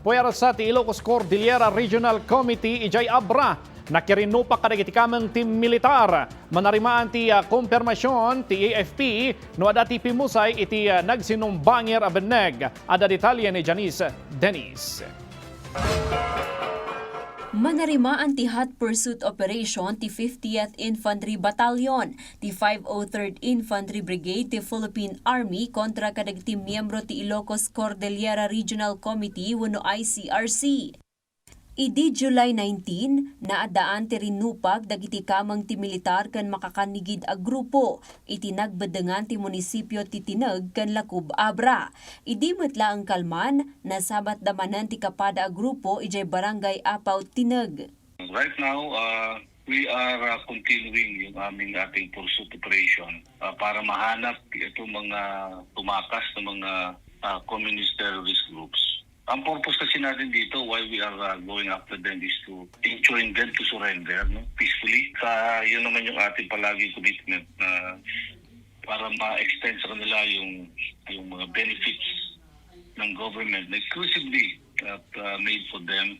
puwersa ti Ilocos Cordillera Regional Committee ijay abra nakirinupak kadagiti kameng tim militar. Manarimaan ti konfirmasyon ti AFP no ada ti pimusay iti nagsinumbangir a beneg. Ada detalye ni Janice Denis. Manarimaan ti hot pursuit operation ti 50th Infantry Battalion, ti 503rd Infantry Brigade ti Philippine Army kontra kadagiti miyembro ti Ilocos Cordillera Regional Committee wenno ICRC. Idi July 19, naadaan ti rinnupak dagiti kamang ti militar kan makakanigid a grupo, iti nagbadengan ti munisipyo ti Tineg kan Lakub Abra. Idi metla ang kalman, nasabat damanan ti kapada a grupo ijay barangay Apaw Tineg. Right now, we are continuing yung ating pursuit operation para mahanap itong mga tumakas na mga communist terrorist groups. Ang purpose kasi natin dito, why we are going after them is to enjoin them to surrender peacefully. Yun naman yung ating palaging commitment na para ma-extend sa kanila yung mga benefits ng government na exclusively made for them.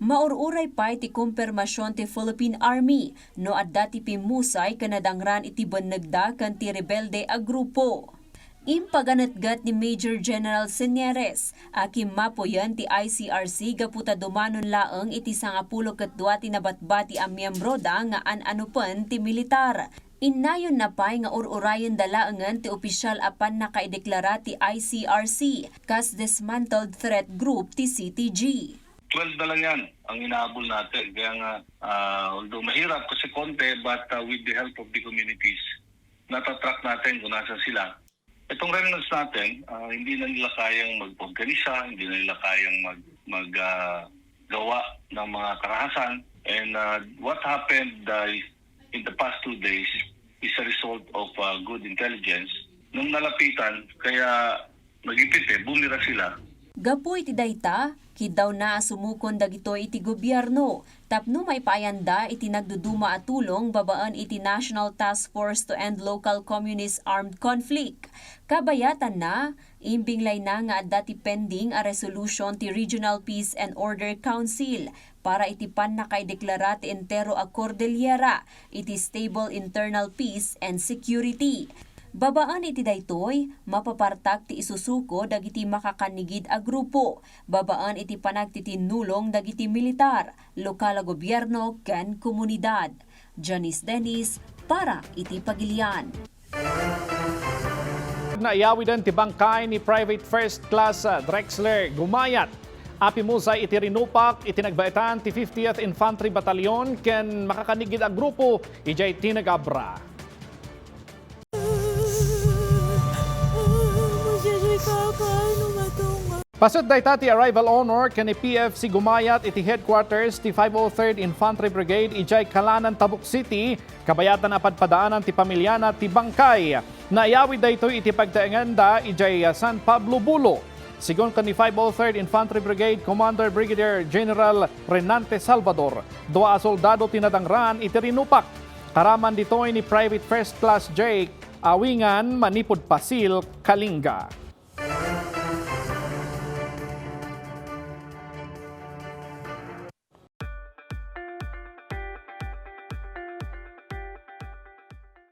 Maururay pa iti kumpirmasyon ti Philippine Army no adda ti pimusay kanadangran iti banagda kan ti rebelde a grupo. Impaganatgat ni Major General Seneres, akim mapoyan ti ICRC gaputa dumanon laeng iti 12 ti nabatbati a miyembro da nga an-anupan ti militar. Innayon na pay nga ururayon dalaengan ti opisyal apan nakaideklara ti ICRC kas dismantled threat group ti CTG. 12 na lang yan ang inaabol natin. Kaya nga, although mahirap kasi konti, but with the help of the communities, natatrack natin kung nasa sila. Itong remnants natin, hindi na nila kayang mag-organisa, hindi na nila kayang maggawa ng mga karahasan. And what happened in the past 2 days is a result of good intelligence. Nung nalapitan, kaya nagipit bumira sila. Gapu iti dayta, kidaw na sumukon dagito iti gobyerno. Tapno may paayanda iti nagduduma at tulong babaan iti National Task Force to End Local Communist Armed Conflict. Kabayatan na, imbinglay na nga adda ti pending a resolution ti Regional Peace and Order Council para iti pan nakaideklara ti entero a Cordillera, iti stable internal peace and security. Babaan iti daytoy, mapapartak ti isusuko dagiti makakanigid a grupo. Babaan iti panagtitinulong dagiti militar, lokal a gobyerno ken komunidad. Janice Denis para iti Pagilian. Naiyawidan ti bangkay ni Private First Class Drexler Gumayat. Api musay iti rinnupak iti nagbaetan ti 50th Infantry Battalion ken makakanigid a grupo ijay Tineg Abra. Pasod dayta ti arrival honor kani PFC Gumayat iti headquarters ti 503rd Infantry Brigade ijay Kalanan, Tabuk City, kabayatan apadpadaanan ti pamilyana ti bangkay. Naayawid daytoy iti pagtaenganda ijay San Pablo Bulo. Sigon kani 503rd Infantry Brigade Commander Brigadier General Renante Salvador, 2 soldado tinadangran iti rinnupak. Karaman ditoy ni Private First Class Jake Awingan Manipod Pasil Kalinga.